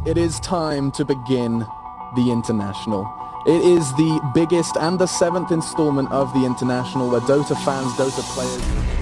It is time to begin the International. It is the biggest and the 7th installment of the International where Dota fans, Dota players...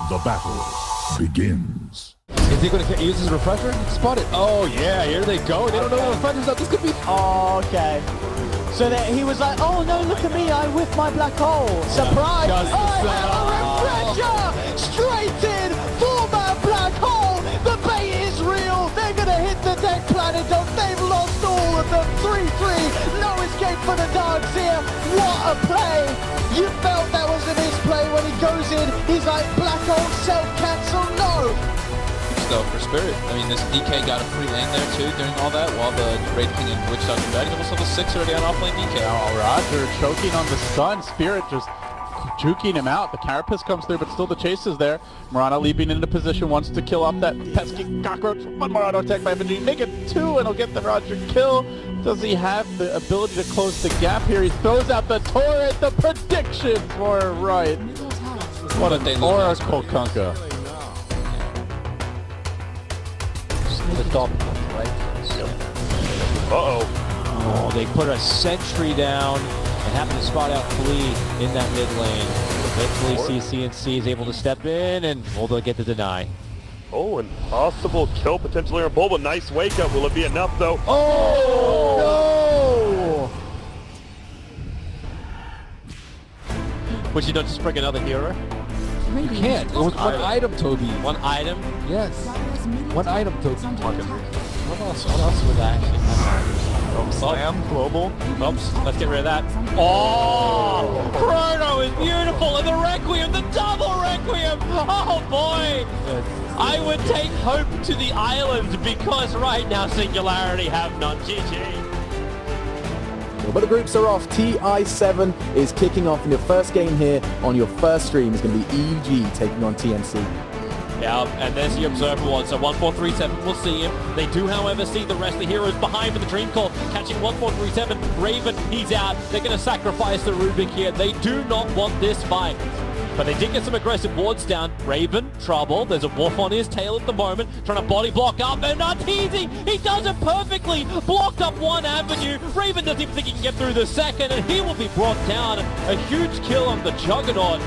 The battle begins. Is he going to use his refresher? Spot it. Oh yeah, here they go. They don't know what refresher's up. This could be... Oh, okay. So that he was like, oh no, look at me, I whiffed my black hole. Surprise! I have a refresher! Straight in! 4-man black hole! The bait is real! They're going to hit the deck planet. They've lost all of them. 3-3. No escape for the dogs here. What a play! You felt that was a misplay when he goes in. He's like, black hole, self-cancel, no! Though for Spirit, I mean, this DK got a free lane there too during all that while the Raid King and Witch Doctor died. He almost level 6 already on offlane DK. Oh, Roger choking on the stun. Spirit just juking him out. The Carapace comes through, but still the chase is there. Murano leaping into position, wants to kill off that pesky cockroach. One Murano attack by FNG. Make it 2 and he'll get the Roger kill. Does he have the ability to close the gap here? He throws out the torrent. The predictions were right. What an oracle, Kunkka. The top, right? Oh, they put a sentry down and happen to spot out Flea in that mid lane. Eventually CNC is able to step in and Bulba get the deny. Oh, and possible kill potentially on Bulba. Nice wake up. Will it be enough though? Oh, no! Would you not just bring another hero? You can't. It was one item, Toby. One item? Yes. One item, Toby. What else would that actually happen? Slam, global. Oops, let's get rid of that. Oh! Chrono is beautiful, and the Requiem, the double Requiem! Oh boy! I would take hope to the island because right now Singularity have none. GG. But the groups are off. TI7 is kicking off in your first game here on your first stream. It's going to be iG taking on TNC. Yeah, and there's the Observer one, so 1437 will see him. They do, however, see the rest of the heroes behind for the Dream Call, catching 1437. Raven, he's out. They're going to sacrifice the Rubik here. They do not want this fight. But they did get some aggressive wards down. Raven, trouble. There's a wolf on his tail at the moment, trying to body block up. And Arteezy, he does it perfectly. Blocked up one avenue. Raven doesn't even think he can get through the second, and he will be brought down. A huge kill on the Juggernaut.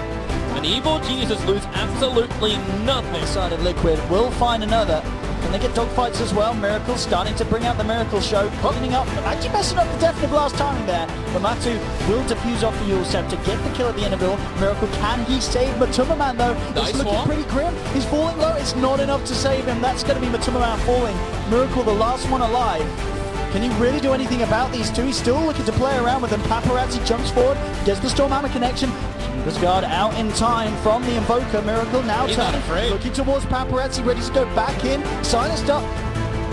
And Evil Jesus lose absolutely nothing. Side of Liquid will find another. Can they get dogfights as well? Miracle starting to bring out the Miracle Show. Cleaning up, actually messing up the Deafening Blast timing there. But Matu will defuse off the Yule Scepter, get the kill at the end of it all. Miracle, can he save Matuma Man though? It's looking pretty grim. He's falling low. It's not enough to save him. That's going to be Matuma Man falling. Miracle, the last one alive. Can he really do anything about these two? He's still looking to play around with them. Paparazzi jumps forward, gets the Stormhammer connection. Shiva's Guard out in time from the Invoker. Miracle now turning, looking towards Paparazzi, ready to go back in. Silenced up.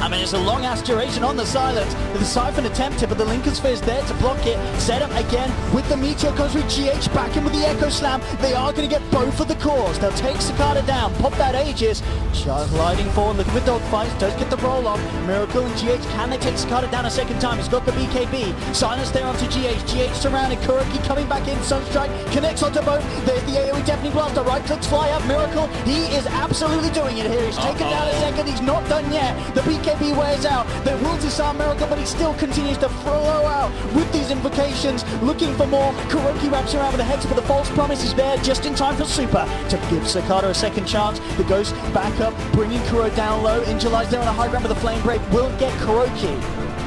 I mean, it's a long-ass duration on the silence. The Siphon attempted, but the Lincoln Sphere is there to block it. Set up again with the Meteor goes with GH back in with the Echo Slam. They are going to get both of the cores. They'll take Cicada down, pop that Aegis. Just gliding forward, looking for dogfights, does get the roll-off. Miracle and GH, can they take Cicada down a second time? He's got the BKB. Silence there onto GH. GH surrounded, Kuroki coming back in. Sunstrike connects onto both. There's the AoE Deafening Blast. The right clicks fly up. Miracle, he is absolutely doing it here. He's taken down a second. He's not done yet. The BKB wears out. They will disarm Miracle, but he still continues to throw out with these invocations, looking for more. Kuroki wraps around with a hex, but the false promise is there just in time for Super to give Cicada a second chance. The Ghost back up, bringing Kuro down low. Injulize there on a high ground, but the Flame Break will get Kuroki.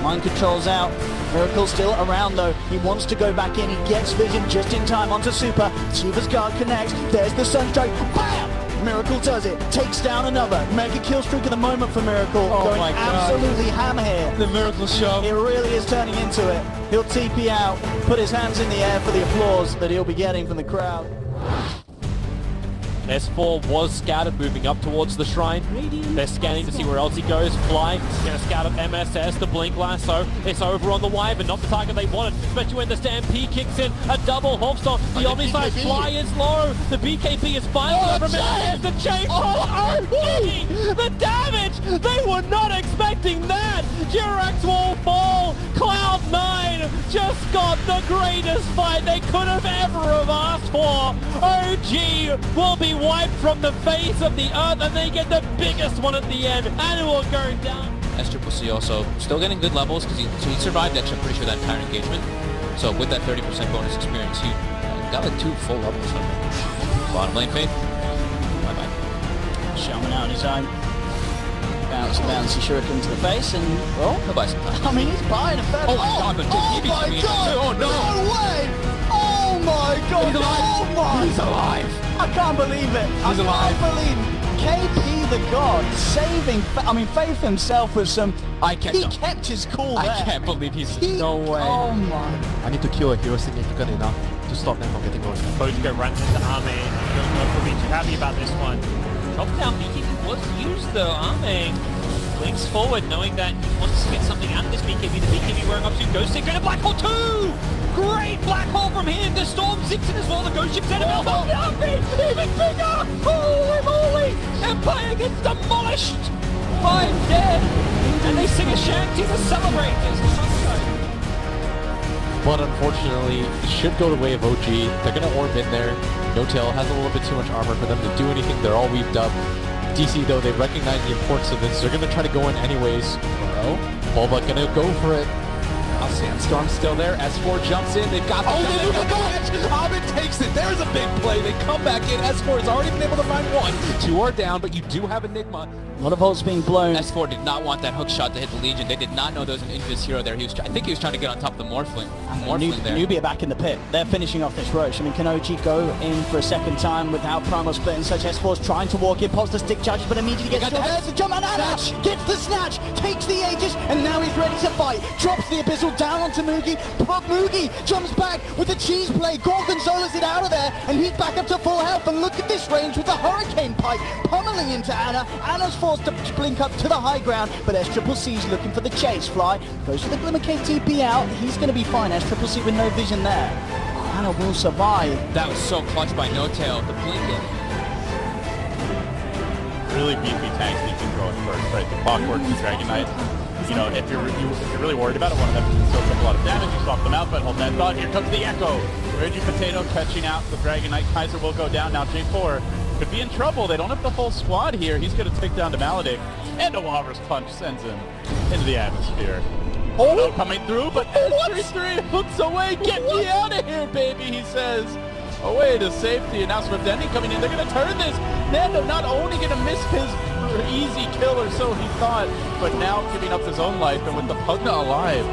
Mind controls out. Miracle still around though. He wants to go back in. He gets vision just in time onto Super. Shiva's Guard connects. There's the Sunstrike. Bam! Miracle does it. Takes down another. Mega kill streak at the moment for Miracle. Going my God. absolutely ham here. The Miracle Show. It really is turning into it. He'll TP out, put his hands in the air for the applause that he'll be getting from the crowd. S4 was scouted moving up towards the shrine. They're scanning to see where else he goes. Fly, gonna scout up MSS, the blink lasso. It's over on the Y, but not the target they wanted. Especially when the Stampede kicks in. A double hopstone. The Omniside Fly is low. The BKB is fine from MSS. The chain the damage! They were not expecting that! Jirax will fall. Cloud9 just got the greatest fight they could have ever have asked for. OG will be wiped from the face of the earth, and they get the biggest one at the end, and it will go down. S-Triple-C also still getting good levels because he survived actually, I'm pretty sure, that entire engagement. So with that 30% bonus experience, he got like 2 full levels from it. Bottom lane Faith. Bye-bye. Shaman out on his own. Bouncy shuriken to the face, and well, He'll buy some time. I mean, he's buying a fair. Oh my God, but oh my God! Oh no! No way! Oh my God! He's alive! Oh my! He's alive! I can't believe it! He's alive! I can't believe KP the God saving. I mean, Faith himself was some. He kept his cool there. I can't believe he's no way. Oh my! I need to kill a hero significant enough to stop them from getting going. Bojo runs into Arme. Don't know if we'll be too happy about this one. Drop down BKB was used though. Arme links forward knowing that he wants to get something out of this BKB. The BKB wearing up to Ghost Stick and a Black Hole 2! Great Black Hole from him! The Storm 6 in as well, the Ghost Ship's Annabelle. Oh, the Arme! Even bigger! Holy moly! Empire gets demolished! 5 dead! And they sing a shanty to celebrate this. But unfortunately, it should go the way of OG. They're going to orb in there. No Tail has a little bit too much armor for them to do anything. They're all weaved up. DC, though, they recognize the importance of this. They're going to try to go in anyways. Bulba going to go for it. Sandstorm's still there. S4 jumps in. They've got the they move the edge. Abed takes it. There's a big play. They come back in. S4 has already been able to find 1. 2 are down, but you do have Enigma. A lot of ults being blown. S4 did not want that hook shot to hit the Legion. They did not know there was an Invis hero there. I think he was trying to get on top of the Morphling. There. Nubia back in the pit. They're finishing off this Roche. I mean, can OG go in for a second time without Primal Split and such? S4's trying to walk in, pops the stick charges, but immediately gets to the jump and gets the snatch, takes the Aegis, and now he's ready to fight. Drops the Abyssal down onto Mugi, but Mugi jumps back with the cheese play. Gorgonzola's it out of there, and he's back up to full health. And look at this range with the Hurricane Pike pummeling into Ana. Ana's forced to blink up to the high ground, but S-Triple-C's looking for the chase. Fly goes for the Glimmer Cave TP out. He's going to be fine. S-Triple-C with no vision there. Ana will survive. That was so clutch by No Tail. The blinking. Really beefy tanks that you can throw in first, right? The Clockwork, the Dragon Knight. You know, if you're really worried about it, one of them can still take a lot of damage. You swap them out, but hold that thought. Here comes the Echo. Reggie Potato catching out the Dragon Knight. Kaiser will go down. Now J4 could be in trouble. They don't have the whole squad here. He's going to take down the Maledict. And a Walrus Punch sends him into the atmosphere. Oh, coming through, but S33 hooks away. Get me out of here, baby, he says. Away to safety, and now Swiftending coming in. They're going to turn this. Nando not only going to miss his easy kill, or so he thought, but now giving up his own life, and with the Pugna alive.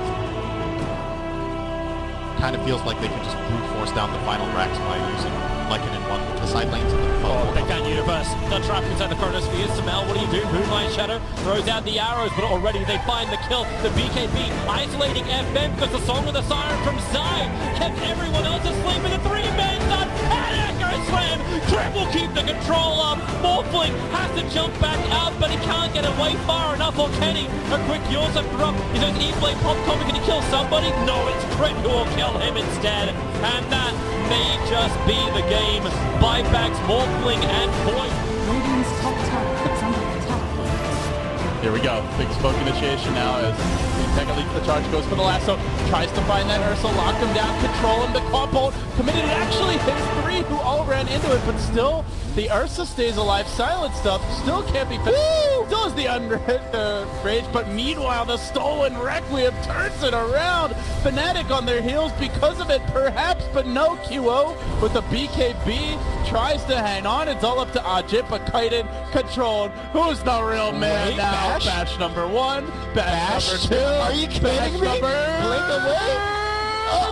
Kind of feels like they could just brute force down the final racks by using Lycan in one with the side lanes and the Take down Universe. The trap inside the Chronosphere. Samel, what do you do? Moonlight Shadow throws out the arrows, but already they find the kill. The BKB isolating FM because the Song of the Siren from Zai kept everyone else asleep in the 3-man done. And Echo Slam! Triple keep the control up. Morphling has to jump back out, but he can't get away far enough, or can he? A quick yours up drop. He does E-Blade pop comic. Can he kill somebody? No, it's Crit who will kill him instead. And that may just be the game. Buybacks, Morphling, and Void. Radiant's top tower is under attack. Here we go. Big smoke initiation now as Mega leads the charge, goes for the lasso, tries to find that Ursa, lock him down, control him, the Quapult committed, it actually hits 3 who all ran into it, but still, the Ursa stays alive, silent stuff, still can't be finished, still is the rage, but meanwhile, the stolen Requiem turns it around, Fnatic on their heels because of it, perhaps, but no QO with the BKB, tries to hang on, it's all up to Ajit, but Kaiden controlled, who's the real man now? Bash number 1, Bash number 2. Are you kidding me? Blink away.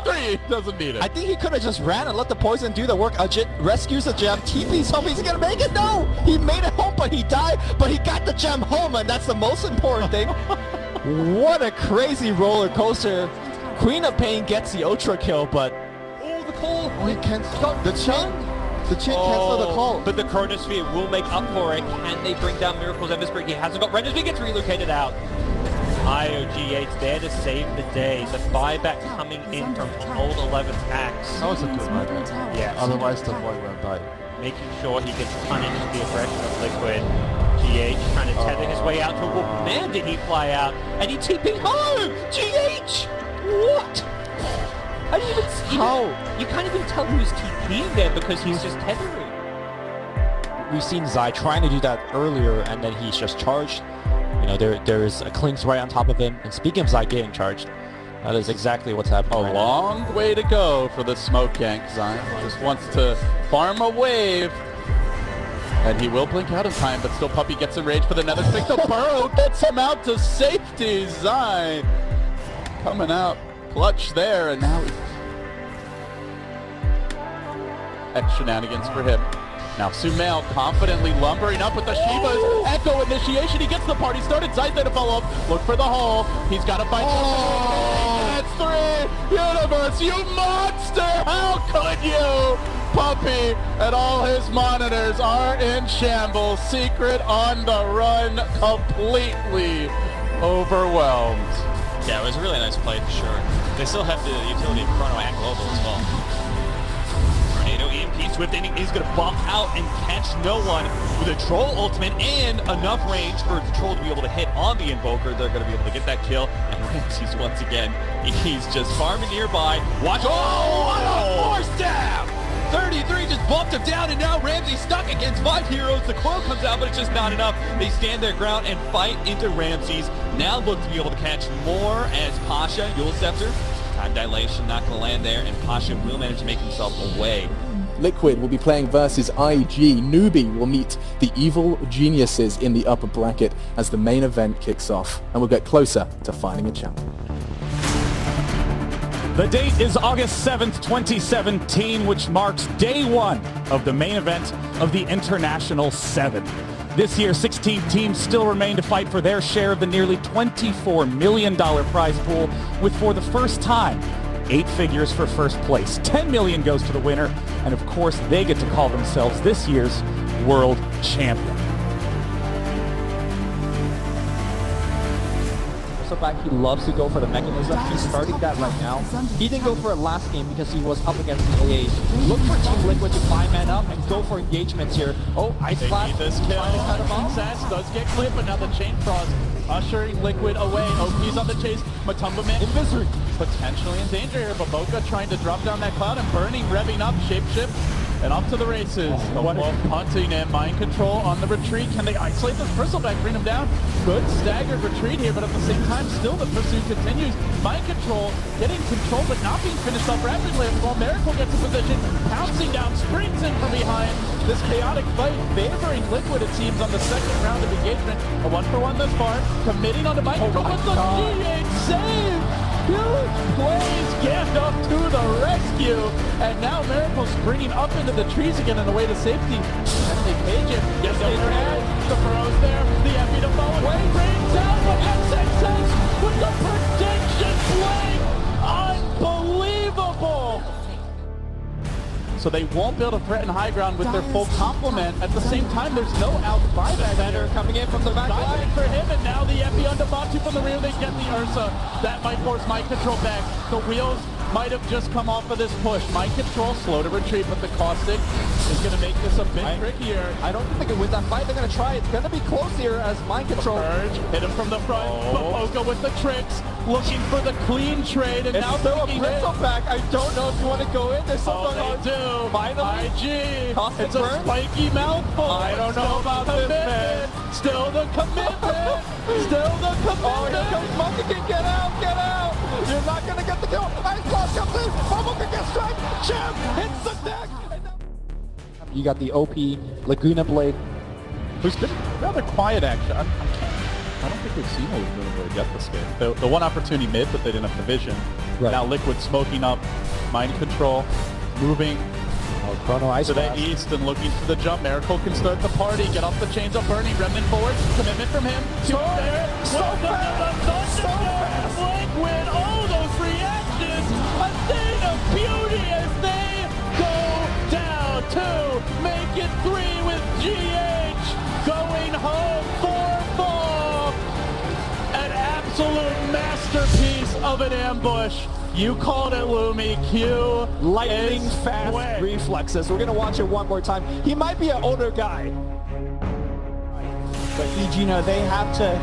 Three doesn't need it. I think he could have just ran and let the poison do the work. Ajit rescues the gem. TP's home. He's gonna make it. No, he made it home, but he died. But he got the gem home, and that's the most important thing. What a crazy roller coaster. Queen of Pain gets the ultra kill, but The call. Oh, he can't stop the chain. The chain cancel the call. But the Chronosphere will make up for it. Can they bring down Miracle's Everspring? He hasn't got Render's. He gets relocated out. IOG8's there to save the day. The buyback coming in from old 11's axe. That was a good buyback. Yes. Otherwise, the boy will die. Making sure he gets punished for the aggression of Liquid. GH trying to tether his way out to a wolf. Man, did he fly out. And he TP'd home! GH! What? I didn't even see How? You can't even tell who's TPing there because he's just tethering. we've seen Zai trying to do that earlier, and then he's just charged. You know, there's a Clinks right on top of him. And speaking of Zai getting charged, that is exactly what's happening. A long way to go for the smoke yank. Zion just wants to farm a wave. And he will blink out in time, but still Puppey gets enraged for the nether stick. The burrow gets him out to safety. Zion coming out clutch there, and now shenanigans for him. Now Sumail confidently lumbering up with the Shivas. Echo initiation. He gets the party started. Zai's there to follow up. Look for the hole. He's got to fight. That's three. Universe, you monster! How could you? Puppey and all his monitors are in shambles. Secret on the run, completely overwhelmed. Yeah, it was a really nice play for sure. They still have the utility of Chrono and Global as well. Tornado EMP Swift ending is going to bump out and catch no one with a Troll ultimate and enough range for the Troll to be able to hit on the Invoker. They're going to be able to get that kill. And Ramses once again, he's just farming nearby. Watch. Oh, what a force stab! 33 just bumped him down, and now Ramsey stuck against 5 heroes. The coil comes out, but it's just not enough. They stand their ground and fight into Ramses. Now look to be able to catch more as Pasha, Yule Scepter. Time dilation not going to land there, and Pasha will manage to make himself away. Liquid will be playing versus IG. Newbie will meet the Evil Geniuses in the upper bracket as the main event kicks off, and we'll get closer to finding a champion. The date is August 7th, 2017, which marks day one of the main event of the International 7. This year, 16 teams still remain to fight for their share of the nearly $24 million prize pool, with for the first time, 8 figures for first place. $10 million goes to the winner, and of course, they get to call themselves this year's world champion. Back, he loves to go for the mechanism. He's starting that right now. He didn't go for it last game because he was up against the AA. Look for Team Liquid to 5-man up and go for engagements here. Oh, Ice Blast. This kill. Success does get clipped, but now the Chain Frost ushering Liquid away. OP's on the chase. Matumba Man in misery. Potentially in danger here, but Boca trying to drop down that cloud and burning, revving up, shapeshift. And off to the races. The Wolf hunting and mind control on the retreat. Can they isolate this Bristleback, bring him down? Good staggered retreat here, but at the same time, still the pursuit continues. Mind control, getting control, but not being finished up rapidly. While Miracle gets in position, pouncing down, springs in from behind. This chaotic fight favoring Liquid, it seems, on the second round of engagement. A 1-for-1 thus far, committing on the mind control, but the G8 save! Huge plays, Gandalf to the rescue, and now Miracle's springing up into the trees again on the way to safety. And they cage him. Yes, they can. The Burrow's there. The Epi to follow. Wade brings out the XXS with the prediction play. Unbelievable. So they won't be able to threaten high ground with their full complement. At the same time, there's no out buyback here. Coming in from the back line. For him, and now the Epi on the Batu from the rear. They get the Ursa. That might force mind control back. The wheels might have just come off of this push. Mind control, slow to retreat, but the Caustic is going to make this a bit trickier. I don't think they can win that fight. They're going to try. It's going to be close here as mind control. Urge hit him from the front. Boca with the tricks, looking for the clean trade, and it's now still a Bristleback. I don't know if you want to go in. There's something they do. Finally, IG. Caustic It's burn? a spiky mouthful. I don't know about this, man. Still the commitment. Still the commitment. Oh, here comes Monkey King. Get out, get out. You're not going to get the kill. Ice Blast comes in. Monkey King strike. Champ hits the deck. You got the OP Laguna Blade, who's been rather quiet, actually. I don't think we've seen Illuminate really get this game. The one opportunity mid, but they didn't have the vision. Right. Now Liquid smoking up, mind control, moving Chrono Ice to the Blast. east and looking for the jump. Miracle can start the party, get off the chains of Bernie, Remnant forward, commitment from him. So fast! Liquid, all those reactions, a thing of beauty as they go down 2, make it 3 with GH going home 4-4. An absolute masterpiece of an ambush. You called it, Lumi. Q Lightning is fast quick. reflexes. We're going to watch it one more time. He might be an older guy. But iG, they have to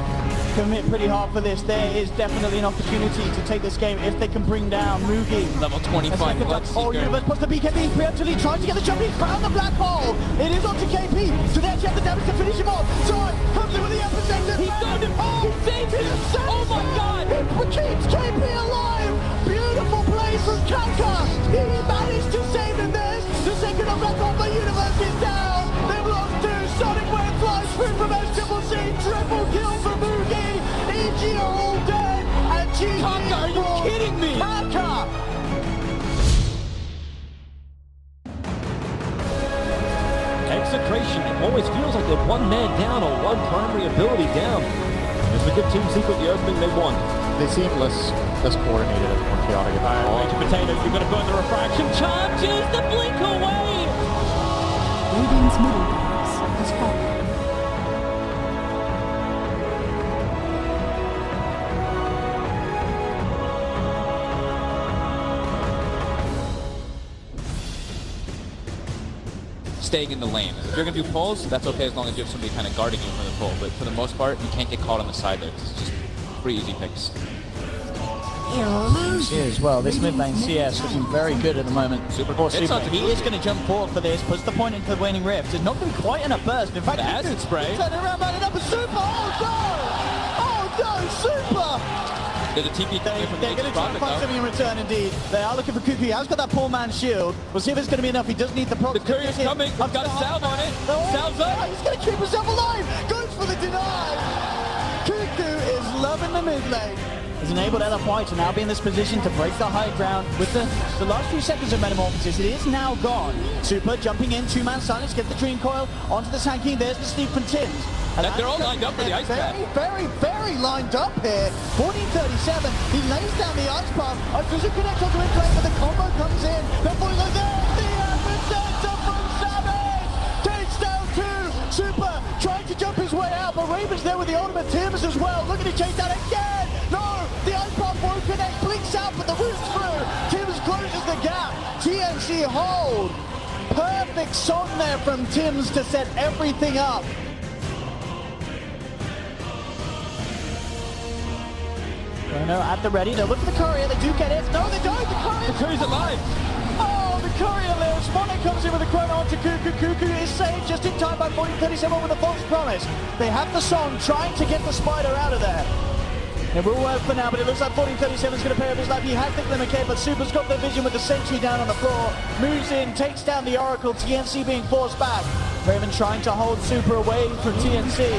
commit pretty hard for this. There is definitely an opportunity to take this game if they can bring down Mugi. Level 25 Oh, Universe plus the BKB preemptively trying to get the jump. He's found the black hole. It is onto KP. So they actually have the damage to finish him off. So comes in with the epicenter. He found him. He saved him. Oh my god. It keeps KP alive. Beautiful play from Kanka. He managed to save him this. The second of black hole, but Universe is down. They've lost 2. Sonic Wave flies through from SCC. Triple kill for Mugi. iG are all dead. And GG. Kanka, are you kidding me? Kanka. Execration always feels like they're one man down or one primary ability down. It's a good team secret, the opening they won. They seem less coordinated and more chaotic. Major Potatoes, you're going to burn the refraction. Charges the blink away! Radiant's middle barracks has fallen. Staying in the lane. If you're going to do pulls, that's okay as long as you have somebody kind of guarding you from the pull. But for the most part, you can't get caught on the side there. It's just pretty easy picks. As well, this mid lane CS looking very good at the moment. Super. He is going to jump forward for this, puts the point into the waning rift. It's not going to be quite enough burst. In fact, The acid spray. Turn around, man, it up with Super. Oh no, Super. There's a TP coming from the They're going to try and find something in return, indeed. They are looking for Cuckoo. He has got that poor man's shield. We'll see if it's going to be enough. He does need the proc. The courier's coming. I've got a salve on it. Salve's up. He's going to keep himself alive. Goes for the deny. Cuckoo is loving the mid lane. Has enabled LFY to now be in this position to break the high ground with the last few seconds of Metamorphosis. It is now gone. Super jumping in, 2-man silence, get the Dream Coil onto the Sand King. There's the Steve from Tims. And they're all lined up for the ice path. Very lined up here. 1437, he lays down the ice path. Arteezy connects onto his play, but the combo comes in. Therefore he goes there. The epicenter from Savage takes down 2. Super trying to jump his way out, but Raven's there with the ultimate. Tims as well, looking to chase down again. No, the ice path won't connect. Blinks out, but the root's through. Tims closes the gap. TNC hold. Perfect song there from Tims to set everything up. No, at the ready. They look for the courier. They do get it. No, they don't. The courier's alive. Oh, the courier lives. Mono comes in with a chrono onto Cuckoo. Cuckoo is saved just in time by 1437 with a false promise. They have the song trying to get the spider out of there. It will work for now, but it looks like 1437 is going to pay up his life. He had the Glimmer K, but Super's got the vision with the sentry down on the floor. Moves in, takes down the Oracle. TNC being forced back. Raven trying to hold Super away from TNC.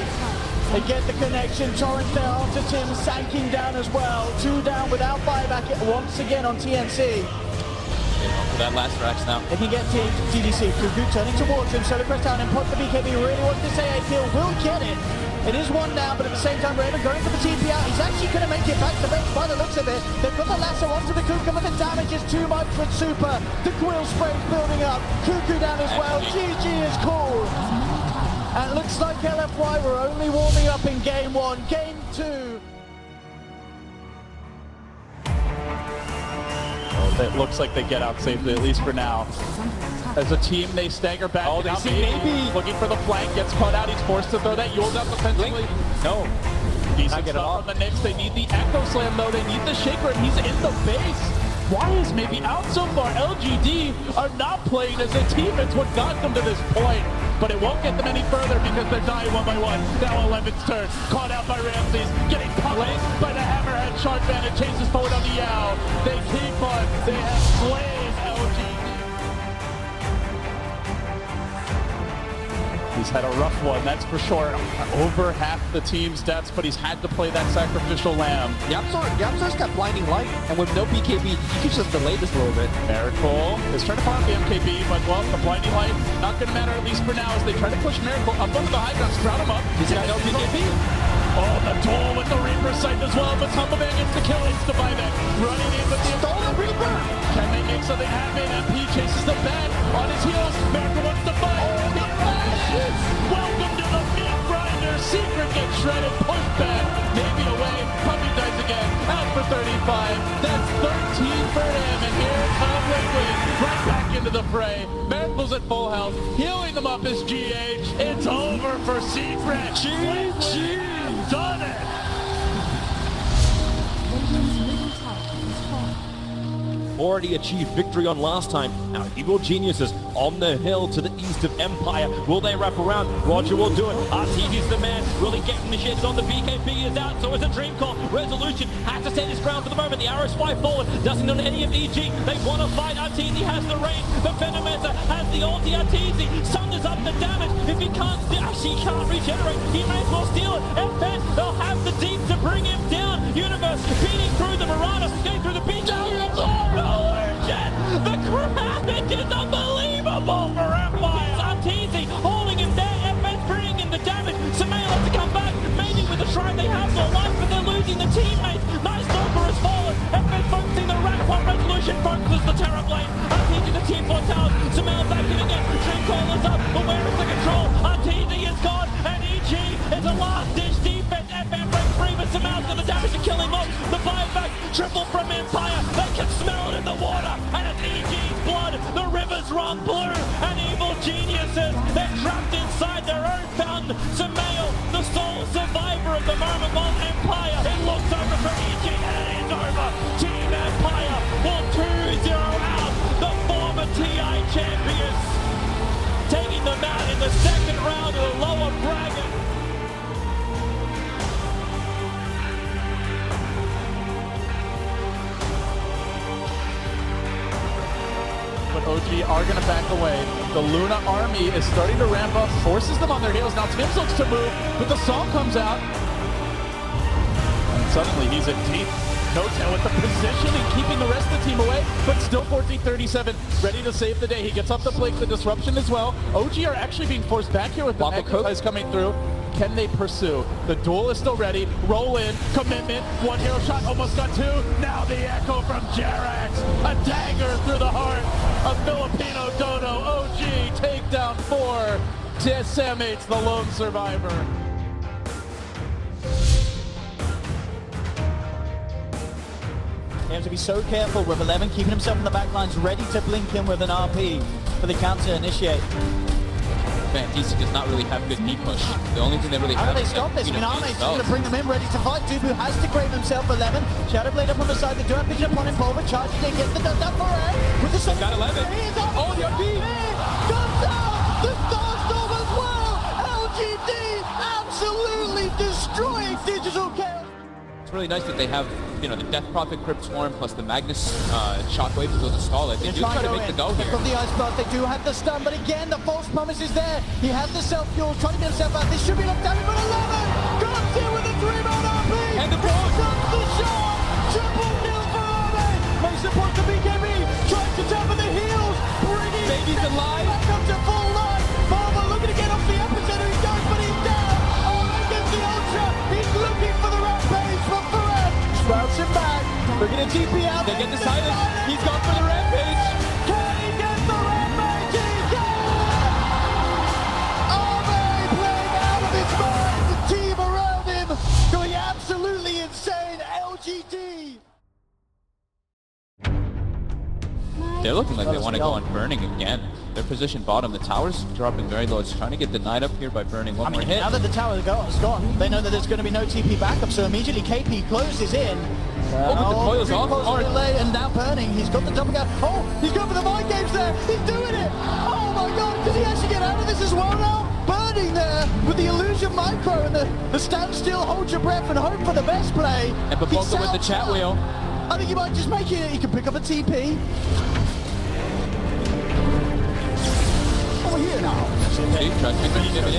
They get the connection. Torrent there onto Tim, Sanking down as well. 2 down without buyback once again on TNC. For that last Rax now. They can get TDC. Cuckoo turning towards him. Solar Crest down and pot the BKB. Really wants to say a kill. Will get it. It is 1 down, but at the same time, Raven going for the TP out. He's actually going to make it back to base by the looks of it. They've got the lasso onto the Cuckoo, but the damage is too much for Super. The Quill spray's building up. Cuckoo down as well. GG is cool. And it looks like LFY were only warming up in game 1. Game 2. It looks like they get out safely, at least for now. As a team, they stagger back. Oh, they see maybe. Looking for the flank, gets caught out. He's forced to throw that Yule's out defensively. No. Decent stuff from the Knicks. They need the Echo Slam, though. They need the Shaker, and he's in the base. Why is maybe out so far? LGD are not playing as a team. It's what got them to this point. But it won't get them any further because they're dying 1 by 1. Now 11's turn. Caught out by Ramses. Getting pummeled by the Hammerhead. Shark Bandit chases forward on the Yao. They keep on. They have slain LGD. He's had a rough one, that's for sure. Over half the team's deaths, but he's had to play that sacrificial lamb. Yapzor's got blinding light, and with no BKB, he can just delay this a little bit. Miracle is trying to find the MKB, but well, the blinding light not going to matter, at least for now, as they try to push Miracle up under the high ground, sprout him up. He's got no BKB. Oh, the duel with the Reaper sight as well, but Tumbleman gets the kill, it's the buyback. Running in with the stolen Reaper. Can they make something happen? MP chases the bat on his heels. Miracle wants to fight. Oh, the flashes! Welcome to the meat grinder. Secret gets shredded, pushed back, maybe away. Puppy dies again, out for 35. That's 13 for him, and here comes Liquid right back into the fray. Miracle's at full health, healing them up as GH. It's over for Secret. GG! Done it! Radiant's middle tower is falling. Already achieved victory on last time. Now Evil Geniuses on the hill to the east of Empire. Will they wrap around? Roger will do it. Arteezy's the man, really getting the shit on. The BKB is out, so it's a dream call. Resolution has to stand his ground for the moment. The arrows fly forward, doesn't know any of EG. They want to fight. Arteezy has the range. The Venomancer has the ulti. Arteezy sunders up the damage. If he can't, actually can't regenerate, he may as well steal it. And then they'll have the deep to bring him down. Universe beating through the Marauder, getting through the beach. The crowd is unbelievable for Empire. Arteezy holding him there. FS bringing in the damage. Sumail has to come back. Maybe with the shrine they have no life, but they're losing the teammates. Nice Stalker has fallen. FS focusing the rank one. Resolution focuses the Terror Blade. Arteezy the team 4 towers. Sumail back in again. Dream Call is up. But where is the control? Arteezy is gone. And EG is a last ditch defense. FS breaks free, but Sumail's got the damage to kill him off. The buyback triple from Empire. They can smell it in the water. And it's EG's blood. The rivers run blue. And Evil Geniuses, they're trapped inside their own fountain. Sumail, the sole survivor of the moment, while Empire, it looks over for EG, and it is over. Team Empire will 2-0 out the former TI champions, taking them out in the second round of the lower bracket. But OG are going to back away. The Luna army is starting to ramp up, forces them on their heels. Now Tibbs looks to move, but the song comes out. And suddenly he's in deep. No-tail with the position and keeping the rest of the team away, but still 14-37, ready to save the day. He gets up the flank, the disruption as well. OG are actually being forced back here with the Magnifies coming through. Can they pursue? The duel is still ready. Roll in, commitment, one hero shot, almost got 2. Now the echo from Jerax. A dagger through the heart of Filipino Dodo. OG takedown 4. Decimates the lone survivor. They have to be so careful with 11 keeping himself in the back lines, ready to blink in with an RP for the counter initiate. Arteezy does not really have good knee push. The only thing they really How have do they is stop this? I mean, Arme's themselves. going to bring them in, ready to fight. Dubu has to grab himself 11. Shadowblade up on the side. They do have vision upon him. Bulba charging in, gets the done up for Ed. With the second. Got 11. Oh, the OP. Comes out. The Starstorm as well. LGD absolutely destroying Digital Chaos. It's really nice that they have, you know, the Death Prophet Crypt Swarm plus the Magnus Shockwave to go to stall it. They do try to make the go here. They've got the Ice Blast, they do have the stun, but again, the false promise is there. He has the self-fuel, trying to get himself out. This should be locked down, but 11 comes in with a 3-man RP. And the block. Comes the shot. Triple nil for Arme. Makes the point to BKB. Tries to tap with the heels. Bringing Baby's alive. Back up to full life. Bulba looking to get off the epicenter. He does, but he's down. Arme gets the ultra. He's looking for the rampage from Ferret. Sprouts him back. We're going to TP out. They get the silence. He's gone for the rampage. Can he get the rampage? He can! Arme playing out of his mind. The team around him going absolutely insane. LGD. They're looking like they want to go on burning again. Their position bottom, the tower's dropping very low. It's trying to get denied up here by burning one more hit. Now that the tower is gone, they know that there's going to be no TP backup, so immediately KP closes in. But the coil's off. Delay, and now burning. He's got the double gap. Oh, he's going for the mind games there. He's doing it. Oh my god, did he actually get out of this as well now? Burning there with the illusion micro and the stand still, hold your breath and hope for the best play. And Papoka with the chat wheel. I think he might just make it. He can pick up a TP. Over here now. me. Trust me.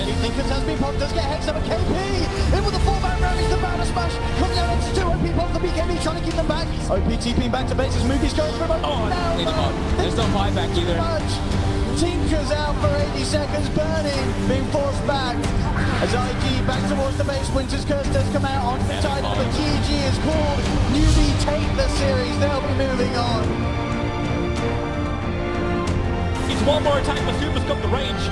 He thinks has been popped, does get heads up a KP. In with the 4-man rallies, the banner smash. Coming out onto 2 OP pop, the BKB trying to keep them back. OP TPing back to bases, Movie's going for him. Oh, lead them up. There's no buyback either. Team goes out for 80 seconds, Burning being forced back. As iG back towards the base, Winter's Curse does come out on the title, but GG is called. Newbie take the series, they'll be moving on. It's one more attack, but Super's got the range.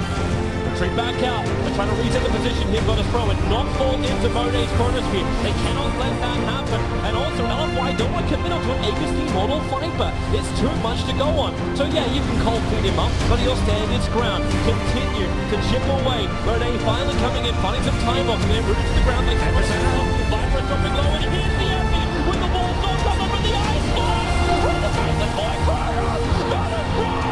Retreat back out. They're trying to reset the position here, got us throw it. Not fall into Moday's chronosphere. They cannot let that happen. And also, LFY don't want to commit onto an Aegis model Viper. It's too much to go on. So yeah, you can cold feed him up, but he'll stand his ground. Continue to chip away. Moday finally coming in, finding some time off, and then rooted to the ground. They can Viper dropping low, and here's the Effie with the ball not come up with the ice. Right the face of Boy Cross. Got it wrong.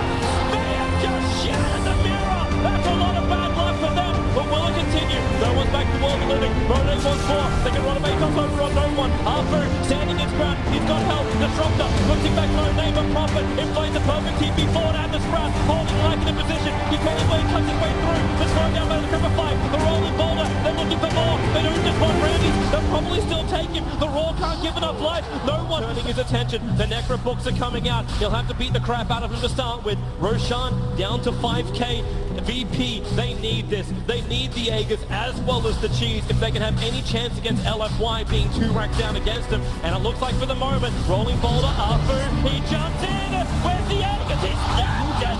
They have just shattered the mirror. That's a lot of bad luck for them, but will it continue? No one's back to world living. Moday wants more. They can run away, comes over on no one. Arthur standing his ground. He's got help. Disruptor looking back low. Name a profit. Inflates the perfect TP forward at the Sprout. Holding like in a position. He's made his way, cuts his way through. The slowed down by the Cripper 5. The rolling boulder. They're looking for more. They don't just want Randy's. They'll probably still take him. The Raw can't give enough life. No one turning his attention. The Necro books are coming out. He'll have to beat the crap out of him to start with. Roshan down to 5k. VP, they need this. They need the Aegis as well as the cheese if they can have any chance against LFY being 2 racks down against them. And it looks like for the moment, rolling boulder, Arthur, he jumps in. Where's the Aegis? He's snapped it.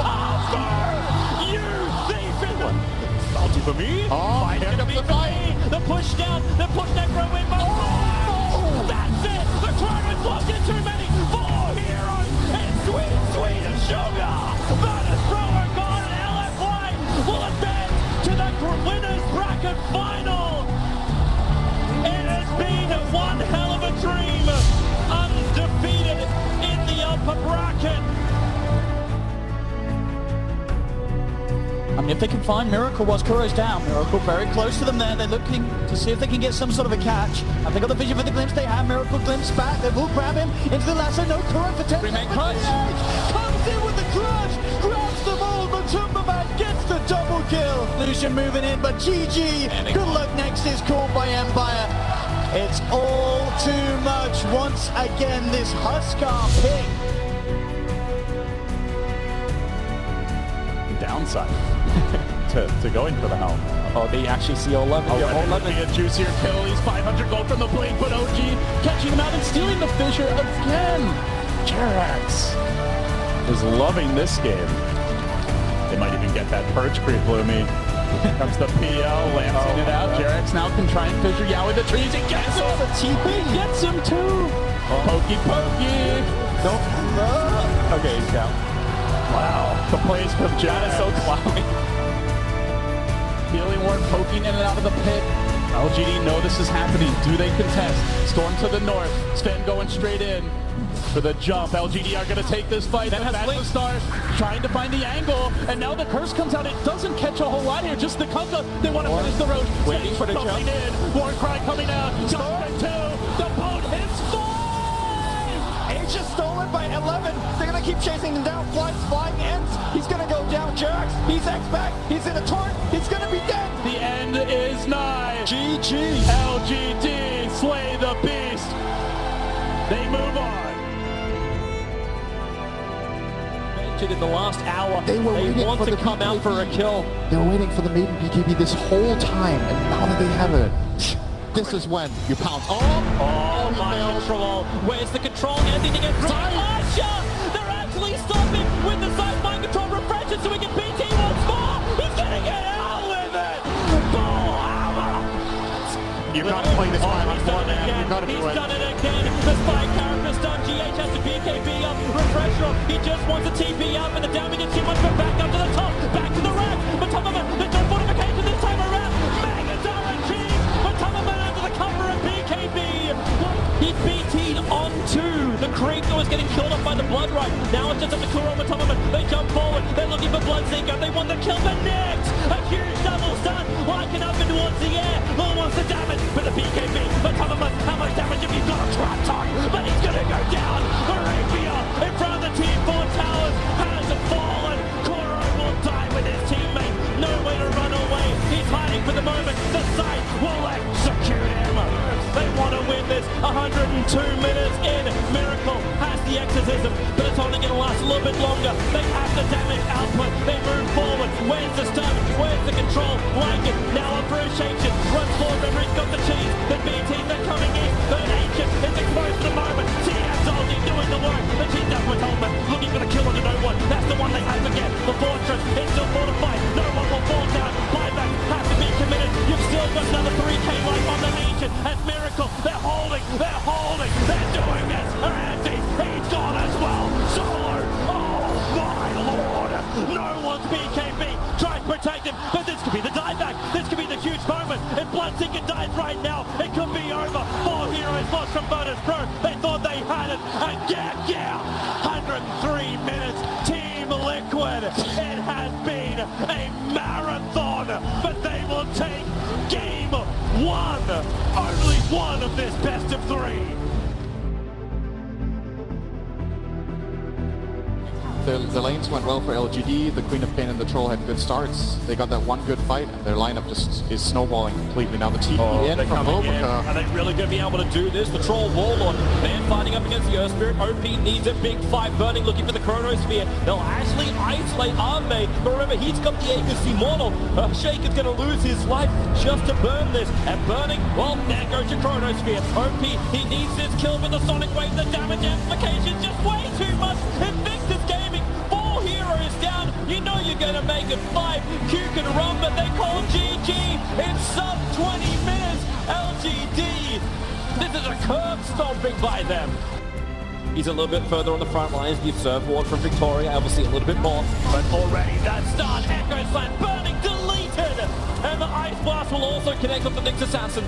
Arthur, you thief! Multi for me. Oh, Fight's gonna be free. The push down, the push Necro in. Oh, that's it. The Chrono's locked in too many. 4 heroes. It's sweet, sweet as sugar. That is thrower gone, and LFY will advance to the winners bracket final. It has been one hell of a dream. Undefeated in the upper bracket. I mean, if they can find Miracle whilst Kuro's down, Miracle very close to them there. They're looking to see if they can get some sort of a catch. Have they got the vision for the glimpse? They have. Miracle glimpse back. They will grab him into the lasso. No Kuro for 10. Remake clutch. Comes in with the clutch. Grabs the ball. But Tumberman gets the double kill. Lucian moving in, but GG. Good luck next is called by Empire. It's all too much once again, this Huskar pick. Downside to going for the helm. Oh, they actually see 11. Oh, Yeah, 11. a juicier kill. He's 500 gold from the blink, but OG catching him out and stealing the Fissure again. Jerax is loving this game. They might even get that perch creep, Bloomy. Here comes the PL, lancing it out. Jerax now can try and Fissure Yowie the trees. He gets him. The TP Gets him too. Pokey. Okay, he's down. Wow. The plays from Jerax. So cloudy. Healing Ward poking in and out of the pit. LGD know this is happening. Do they contest? Storm to the north. Sven going straight in for the jump. LGD are going to take this fight. That's the start. Trying to find the angle. And now the curse comes out. It doesn't catch a whole lot here. Just the Kunkka. They want to finish the road. Waiting for the jump. In. Warcry coming out. Jump and 2. The boat hits 5. H is stolen by 11. They're going to keep chasing him down. Flying ends. He's going to go down. Jerax. He's X back. He's in a torrent. He's going to be dead. The end is nigh. GG. LGD slay the beast. They move on. In the last hour, They want to come out for a kill. They were waiting for the maiden BKB this whole time, and now that they have it, this is when you pounce. Oh my control. Where's the control ending to get through? Asha! They're actually stopping with the side mind control refreshes so we can PT once more. He's gonna get out with it. Bull hammer. You've got to play this guy on one man. You've got to do He's it. done it again. The spy character's done. GH has to BKB up. Refresher up. He just wants a TP up, and the damage is too much. But back up to the top. Back to the rack. But top of it, there's no fortification this time around. Megas RNG. But top of it under the cover of BKB. He BT'd onto the creep that was getting killed off by the Blood Right. Now it's just up to Kuro and Tomoman. They jump forward. They're looking for Bloodseeker. They want the kill, but next, a huge double stun. Liking up and towards the air. Who wants the damage for the BKB? But Tomoman, how much damage have you got? A trap time, but he's gonna go down. Arabia in front of the T4 towers has fallen. Kuro will die with his teammate. No They have the damage output. They move forward. Where's the stun? Where's the control? Like it. Now appreciation. Runs forward. Remember, he's got the cheese. The BTs are coming in. Third ancient is exposed for the moment. TI7 doing the work. The cheese does with Holman. Looking for the kill onto no one. That's the one they have to get. The fortress is still fortified. No one will fall down. Buyback has to be committed. You've still got another 3k life on the ancient. And Miracle. They're holding. They're holding. They're doing this. Andy, he's gone as well. Solo. Oh my lord. No one's BKB. Try to protect him. But this could be the dieback. This could be the huge moment. If Bloodseeker dies right now, it could be over. 4 heroes lost from Virtus Pro. They thought they had it. And yeah. 103 minutes. Team Liquid. It has been a marathon. But they will take game 1. Only one of this best of 3. The lanes went well for LGD. The Queen of Pain and the Troll had good starts. They got that one good fight, and their lineup just is snowballing completely. Now the TP in from Bulba. Are they really going to be able to do this? The Troll Warlord, man fighting up against the Earth Spirit. OP needs a big fight. Burning looking for the Chronosphere. They'll actually isolate Arme, but remember, he's got the Agency Mortal. Shake is going to lose his life just to burn this. And Burning, well, there goes your Chronosphere. OP, he needs this kill with the Sonic Wave. The damage amplification just way too much. Invictus Gaming, 4 heroes down. You know you're going to make it 5. Q can run, but they call GG in sub 20 minutes. LGD, this is a curb stomping by them. He's a little bit further on the front lines. The Observe Ward from Victoria, obviously a little bit more. But already that start, Echo Slam, Burning deleted. And the Ice Blast will also connect with the next Assassin.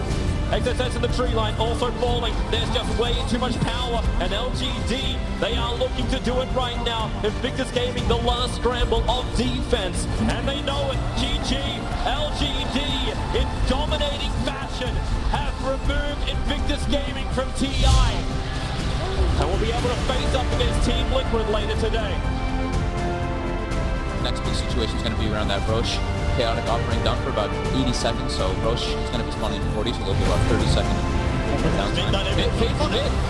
XSS in the tree line also falling. There's just way too much power. And LGD, they are looking to do it right now. Invictus Gaming, the last scramble of defense. And they know it. GG, LGD, in dominating fashion, have removed Invictus Gaming from TI. And we'll be able to face up against Team Liquid later today. Next big situation is going to be around that Roche chaotic offering down for about 80 seconds, so Roche is going to be spawning in 40, so they'll be about 30 seconds.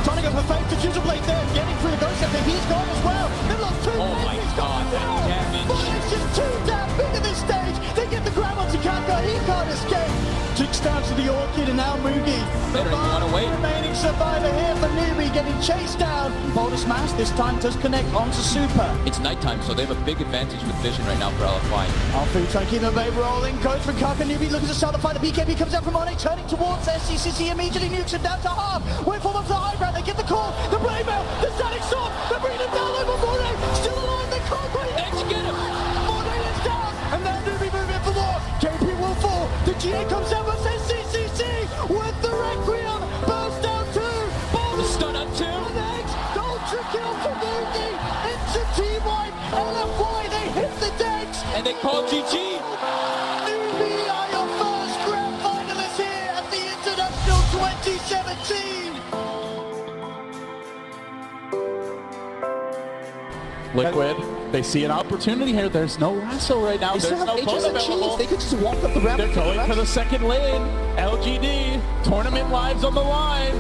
Trying to go for fake to Blade there, getting through the ghost center. He's gone as well. They've lost 2 Oh my god, that damage. But it's just too damn big at this stage. They get the grab onto Kaka, he can't escape. Ticks down to the Orchid and now Mugi. The remaining survivor here for Newbie getting chased down. Boulder Smash this time does connect onto Super. It's nighttime, so they have a big advantage with vision right now for LFY. Alfu trying to keep the wave rolling. Goes for Kaka. Newbie looking to start the fight. The BKB comes out from Onyx, turning towards SCCC. Immediately nukes him down to half. Wait for them to the high ground. They get the call. The Brave Mail. The Static Sword. They're bringing him down over Mornay. Still alive. They can't break it. Let's get him. Mornay is down. And now Newbie moving for more. KP will fall. The GA comes out with SCCC with the Requiem. Burst down 2. The stun up 2. The ultra kill for Mugi. Into team wipe. LFY. They hit the decks. And they call GG. Newbie are your first grand finalists here at the International 2017. Liquid, they see an opportunity here. There's no lasso right now. There's no close available. They could just walk up the ramp. They're going to the second lane. LGD, tournament lives on the line.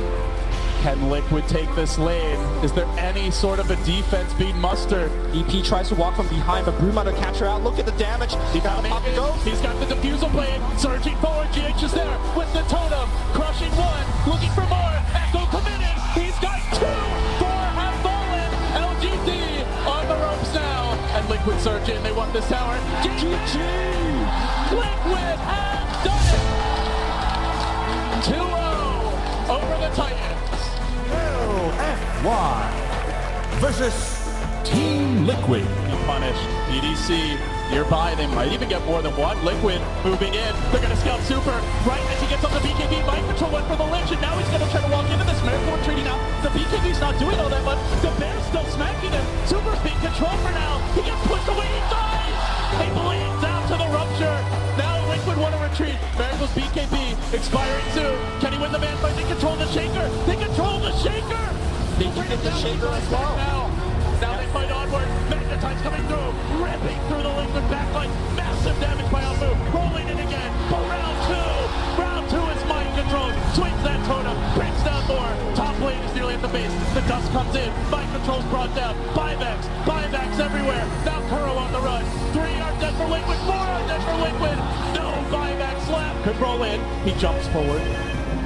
Can Liquid take this lane? Is there any sort of a defense being mustered? EP tries to walk from behind, but Broom to catch her out. Look at the damage. He got pop and go. He's got the defusal blade. Surging forward. GH is there with the totem. Crushing 1. Looking for more. Echo committed. He's got 2. 4 have fallen. LGD on the ropes now. And Liquid surge in. They want this tower. GG! Liquid has done it! 2-0 over the Titans. LFY versus Team Liquid. Punished. EDC nearby. They might even get more than one. Liquid moving in. They're going to scout Super. Right as he gets on the BKB. Mind control went for the Lynch, and now he's going to try to walk into this. Miracle retreating out. The BKB's not doing all that much. The Bear's still smacking him. Super's being controlled for now. He gets pushed away. He dies. He bleeds out to the rupture. Now Liquid want to retreat. Miracle's BKB expiring soon. Can he win the man fight? They control the Shaker. They control the Shaker. They can get the Shaker as well. Now they fight onward. Magnetine's coming through. Ripping through the Liquid backline. Massive damage by Alfu. Rolling in again for round 2. Round 2 is mind control. Swings that totem. Brings down more. Top lane is nearly at the base. The dust comes in. Mind control's brought down. Buyback Smokes everywhere. Now Kuro on the run. 3 are dead for Liquid. 4 are dead for Liquid. No buyback slap. Could roll in. He jumps forward.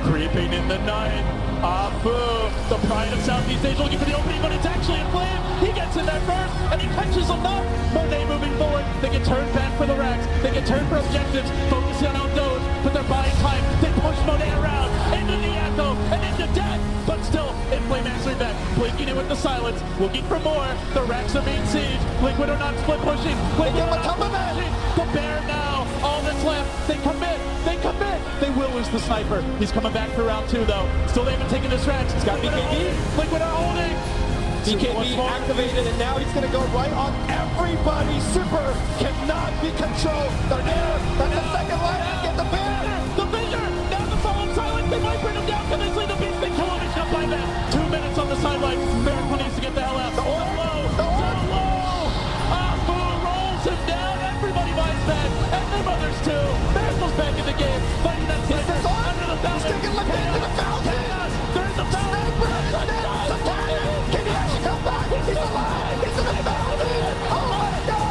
Creeping in the 9. Afu, the pride of Southeast Asia, looking for the opening, but it's actually in flame. He gets in there first, and he catches enough. Monet moving forward. They get turned back for the racks. They get turned for objectives, focusing on those, but they're buying time. They push Monet around, into the echo, and into death. But still, in flame answering back, blinking in with the silence, looking for more. The racks are being sieged. Liquid are not split pushing. Liquid are not pushing. The bear now, all that's left. They commit. They commit. They will lose the sniper. He's coming back for round 2 though. Still they haven't taken the tracks. He's got BKB. Liquid are holding. BKB activated, and now he's going to go right on everybody. Super cannot be controlled. They're there. That's the second line. Get the bear. The Vision. Now the fallen silent. They might bring him down. Can they slay the beast? They kill him. He's got buyback. 2 minutes on the sideline. Miracle needs to get the hell out. So low. Afu rolls him down. Everybody buys back. And their mothers too. Miracle's back in the game. Fighting that sniper. Under the fountain. Sticking the pin to the fountain. They're in the fountain. Can he actually come back? He's alive. He's in the fountain. Oh my God.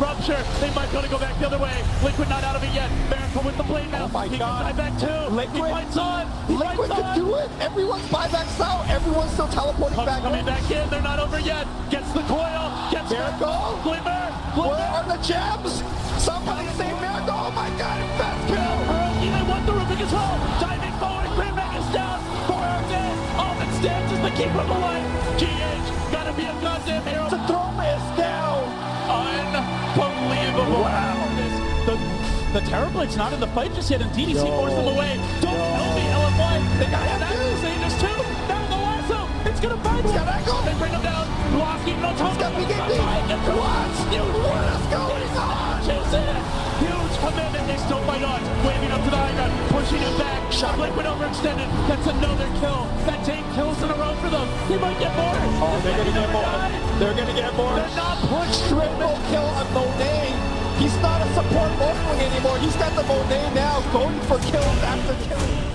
Rupture. They might be able to go back the other way. Liquid not out of it yet. Miracle with the blade now. Oh my he God. can die back too. Liquid. He fights on. Liquid can do it. Everyone's buybacks out. Everyone's still teleporting Puck's back coming in. back in. They're not over yet. Gets the coil. Gets Miracle. Glimmer. Where are the gems? Somebody save Miracle. Oh my God. Fast kill. Hiroki, they want the Rubik as well. Diving forward. Grimback is down. 4 are dead. All that stands is the keeper alive. GH. Gotta be a goddamn hero. The throne is down. Unbelievable. Wow. The Terrablade's not in the fight just yet, and DDC forced them away. Don't tell me, LFY. They got There's 2. Now the lasso. It's gonna fight. He's got Echo. They bring him down. Blocking no time. He's got BKB. What is going on? Huge commitment. They still fight on. Waving up to the high ground. Pushing him back. Shot Liquid overextended. That's another kill. That's 8 kills in a row for them. They might get more. Oh, they're gonna get more. They're gonna get more. They're not pushed. Triple kill on Monet. He's not a support Morphling anymore. He's got the Monet now going for kills after kills.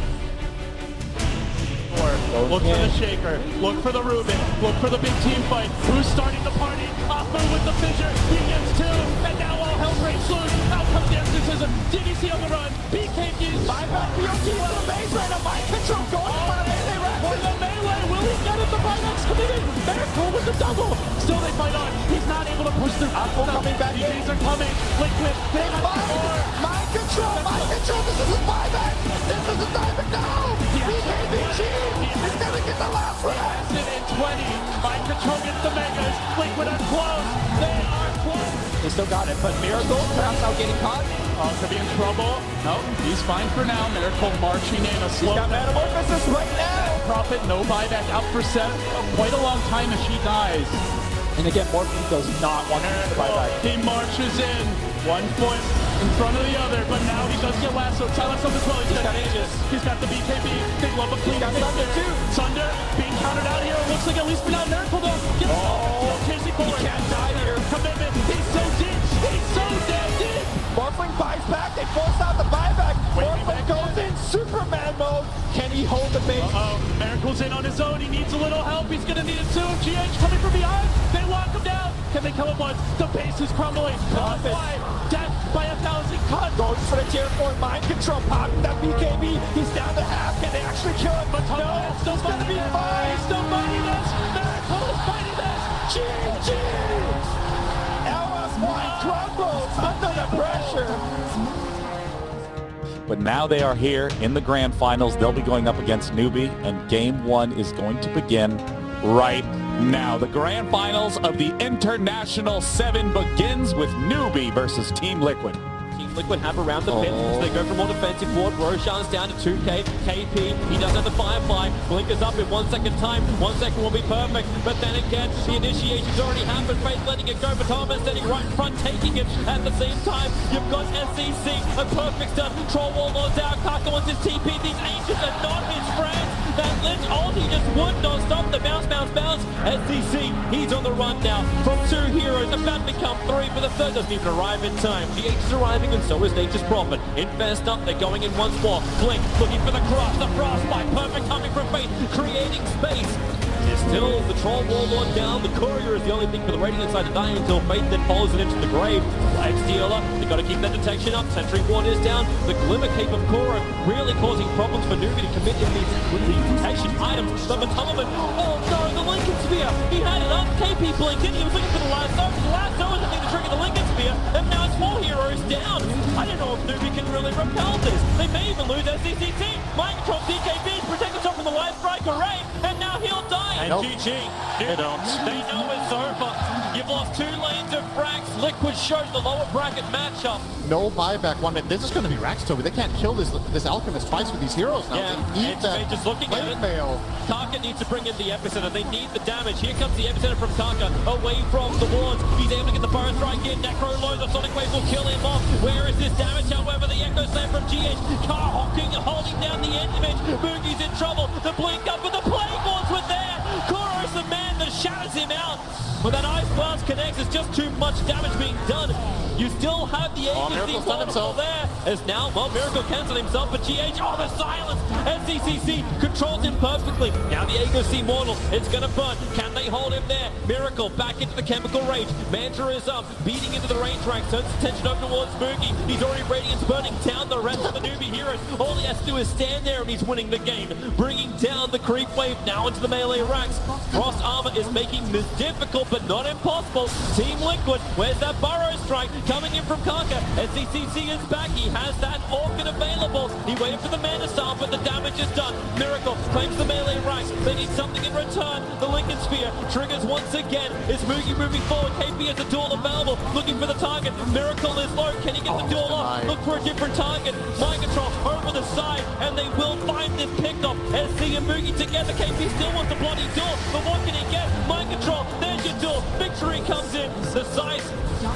Look for the Shaker. Look for the Rubin. Look for the big team fight. Who's starting the party? Afu with the fissure. He gets 2. And now all hell breaks loose. Out comes the exorcism. DDC on the run. BKB's buyback. BOT for the base right now. Mind control going for the melee rack. For the melee. Will he get it? The buyback's committed. Miracle with the double. Still they fight on. He's not able to push through. Afu coming back in. DDs are coming. Liquid. They fight. Mind control. Mind control. This is his buyback. This is the time to go. BKB. He's gonna get the last round. In 20. Mind control gets the Megas. Liquid are close. They are close. They still got it, but Miracle perhaps not getting caught. Oh, could be in trouble. No, he's fine for now. Miracle marching in a slow. He's got Metamorphosis right now. Prophet, no buyback, out for set. Quite a long time as she dies. And again, Morphling does not want to buyback. He marches in. 1 foot in front of the other, but now he does get lassoed. Silence up as well. He's got Aegis. He's got the BKB. They love a clean. He's got Thunder too. Thunder being countered out here. Looks like at least now Miracle though. Gets chasing forward. He can't die here. Commitment. He's so deep. He's so damn deep. Morphling buys back. They force out the buyback. Morphling goes in Superman mode. Can he hold the base? Miracle's in on his own. He needs a little help. He's gonna need it soon. GH coming from behind. They lock him down. Can they kill him once? The base is crumbling. Death by 1,000 cuts. Goes for the tier 4 mind control. Popping that BKB. He's down to half. Can they actually kill him? But no, still gonna be fine. He's still fighting this. Miracle is fighting this. GG. LF1 crumbles under the pressure. But now they are here in the grand finals. They'll be going up against Newbie, and game 1 is going to begin right now. The grand finals of the International 7 begins with Newbie versus Team Liquid. Team Liquid have around the pit, so they go for more defensive board. Roshan's down to 2k. KP, he does have the Firefly. Blinkers up in 1 second time. 1 second will be perfect. But then again, the initiation's already happened. Faith letting it go, but Thomas standing right in front, taking it at the same time. You've got SCC, a perfect start. Troll wall loads out. Kaka wants his TP. These ancients are not his friends. That Lynch ulti just would not stop the bounce. SCC, he's on the run now. From 2 heroes, about to become 3, but the third doesn't even arrive in time. The H is arriving, and so is Nature's Prophet. Invest up, they're going in once more. Blink, looking for the cross, the frostbite. Perfect coming from Faith, creating space. This Still, the Troll Warlord down. The Courier is the only thing for the Radiant side to die until Fate then follows it into the grave. X-Dealer, they've got to keep that detection up. Sentry Ward is down. The Glimmer Cape of Koro really causing problems for Nubi to commit in these detection items. The Matulman, oh no, the Lincoln Spear. He had it up. KP blinked in. He was looking for the lasso. The lasso is the thing to trigger the Lincoln Spear. And now it's 4 heroes down. I don't know if Nubi can really repel this. They may even lose SCCT. Mind Control DKB protect himself from the Live Strike array. And now he'll die. And GG. They know it's over. You've lost 2 lanes of frags. Liquid shows the lower bracket matchup. No buyback 1 minute. This is going to be Rax, Toby. They can't kill this Alchemist twice with these heroes now. Yeah, they need that just looking at it. Mail. Taka needs to bring in the epicenter. They need the damage. Here comes the epicenter from Taka, away from the wards. He's able to get the burst strike in. Necro low, the Sonic Wave will kill him off. Where is this damage? However, the Echo Slam from GH. Car hocking, holding down the end image. Boogie's in trouble. The blink up, but the Plague Lords were there. Koro's the man that shatters him out. When that Ice Blast connects, it's just too much damage being done. You still have the agency multiple there. As now, well, Miracle cancelled himself, but GH, oh, the silence! SCCC controls him perfectly. Now the Aegis Immortal, it's gonna burn. Can they hold him there? Miracle back into the chemical rage. Mantra is up, beating into the range rank, turns attention over towards Spooky. He's already Radiance burning down the rest of the newbie heroes. All he has to do is stand there and he's winning the game. Bringing down the creep wave now into the melee racks. Frost Armor is making this difficult, but not impossible. Team Liquid, where's that Burrow Strike? Coming in from Kaka. SCCC is back. He has that Orchid available. He waited for the Mana Star, but the damage is done. Miracle claims the melee racks. They need something in return. The Lincoln Sphere triggers once again. Is Moogie moving forward? KP has a duel available. Looking for the target. Miracle is low. Can he get the duel off? Look for a different target. Mind Control over the side, and they will find this pickoff. SC and Moogie together. KP still wants the bloody duel, but what can he get? Mind Control. There's your duel. Victory comes in. The size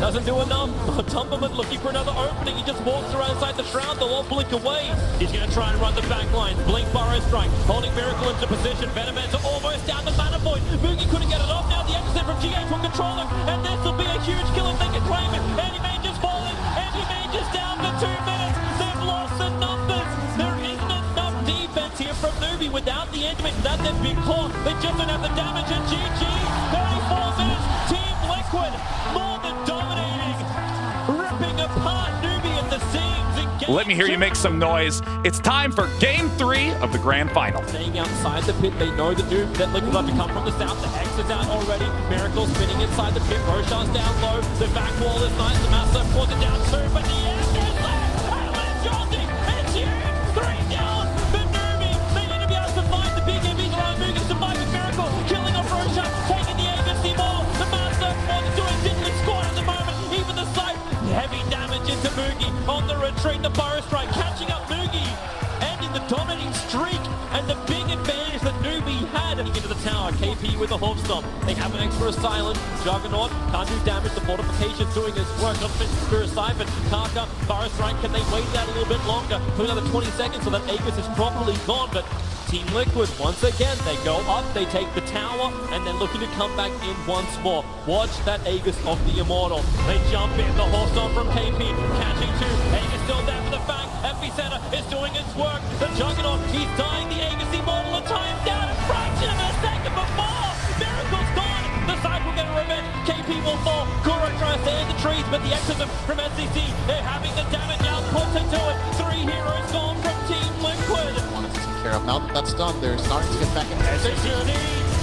doesn't do enough. Tumberman looking for another opening. He just walks around inside the shroud. They'll all blink away. He's going to try and run the back line. Blink Burrow Strike. Holding Miracle into position. Venomans are almost down the mana point. Moogie couldn't get it off. Now the episode from GH will control him. And this will be a huge kill if they can claim it. Anti-Mage is falling. Anti-Mage is down for 2 minutes. They've lost the numbers. There isn't enough defense here from Newbie without the Anti-Mage. That's their big core. They just don't have the damage. And GG. 34 minutes. Team Liquid. More than dominating. Ripping apart Newbie at the seams. Let me hear you make some noise. It's time for Game 3 of the Grand Final. Staying outside the pit, they know the noob that Liquid have to come from the south. The X is out already. Miracle spinning inside the pit. Roshan's down low. The back wall is nice. The Master pulls it down too, but the end is there. And it's Jolty. It's huge. 3 down. The Newbie. They need to be able to find the big MVs around Moogie. Surviving Miracle. Killing off Roshan. Taking the agency more. The Master is doing diddly squad at the moment. Even the sight. Heavy damage into Moogie. On the retreat, the Burrow Strike catching up Moogie. Ending the dominating streak. And the big advantage that Newbie had. Into the tower. KP with the Hawk Stomp. They have an extra silent. Juggernaut can't do damage. The fortification's doing its work. Not fit Spirit Siphon. Kaka, Burrow Strike. Can they wait that a little bit longer? For another 20 seconds so that Aegis is properly gone. But Team Liquid, once again, they go up, they take the tower, and then looking to come back in once more. Watch that Aegis of the Immortal. They jump in, the horse on from KP, catching 2. Aegis still there for the fang. Epicenter is doing its work. The Juggernaut, he's dying. The Aegis Immortal, the time's down a fraction of a second before. Miracle's gone. The side will get a revenge. KP will fall. Kuro tries to end the trees, but the exorcism from SCC, they're having the damage output into it. 3 heroes gone from Team Liquid. Care of. Now that that's done, they're starting to get back in position.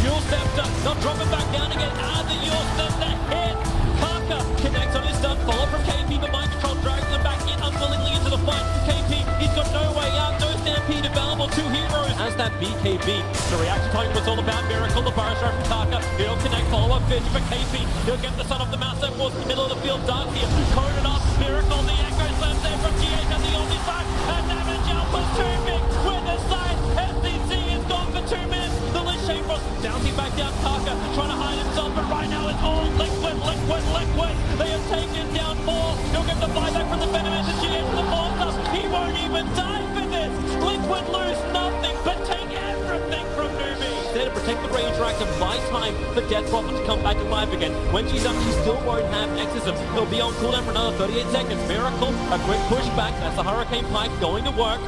Yule stepped up, not dropping back down again. The Yule steps the hit. Kaka connects on his stun, follow from KP, but Mind Control drags them back in unwillingly into the fight. KP, he's got no way out, no stampede available. 2 heroes as that BKB. The reaction time was all about Miracle, the Burrow Strike from Kaka. He'll connect, follow up vision for KP. He'll get the son of the mouse that was in the middle of the field. Dark here, coded up. Miracle, the Echo Slams there from GH on the only side. And damage output too big with the side. SCC is gone for 2 minutes. The Lich Chamber bouncing back down. Kaka trying to hide himself, but right now it's all Liquid. They have taken down 4. He'll get the buyback from the Venomous and GH for the 4+. He won't even die for this. Liquid lose nothing, but take everything from Newbie. There to protect the range rack and buy time for Death Prophet to come back alive again. When she's up, she still won't have Exorcism. He'll be on cooldown for another 38 seconds. Miracle, a quick pushback. That's the Hurricane Pike going to work.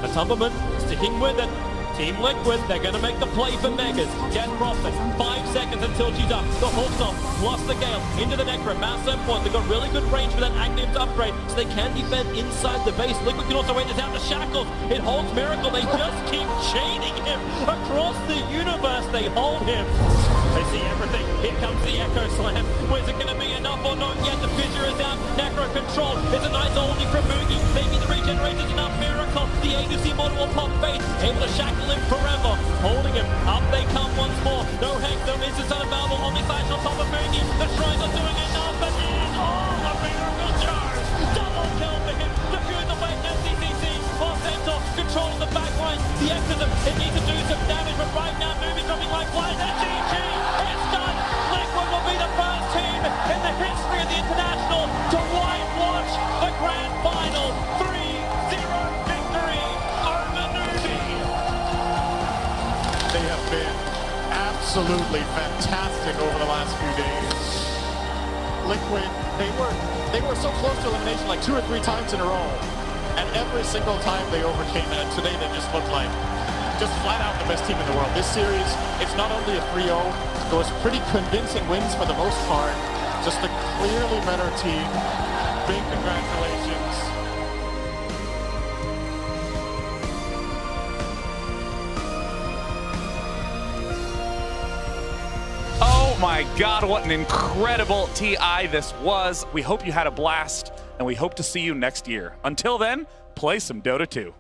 The Tumberman sticking with it. Team Liquid, they're going to make the play for Megas. Get Profit, 5 seconds until she's up. The Hawk's off, plus the Gale, into the Necro. Massive point, they've got really good range for that active upgrade, so they can defend inside the base. Liquid can also wait this out to Shackles. It holds Miracle, they just keep chaining him across the universe. They hold him. They see everything. Here comes the Echo Slam. Where's it going to be enough or not yet? The Fissure is out. Necro control. It's a nice oldie from Moogie. Maybe the regeneration's enough. Miracle. The agency model will pop face. Able to shackle him forever. Holding him. Up they come once more. No Hex, no Instant unavailable. Omni Flash on top of Moogie. The Shrines are doing enough. But it is all a Miracle charge. Double kill for him. Defuse away MCCC. While Centaur controls the back line. The Exorcism. It needs to do some damage. But right now, Moozie's dropping like flies. And GG. It's done. Liquid will be the first team in the history of the International to whitewash the Grand Final. 3-0 victory over Newbie. They have been absolutely fantastic over the last few days. Liquid, they were so close to elimination like 2 or 3 times in a row. And every single time they overcame it. And today they just looked like just flat out the best team in the world. This series, it's not only a 3-0, those pretty convincing wins for the most part. Just a clearly better team. Big congratulations. Oh my God, what an incredible TI this was. We hope you had a blast, and we hope to see you next year. Until then, play some Dota 2.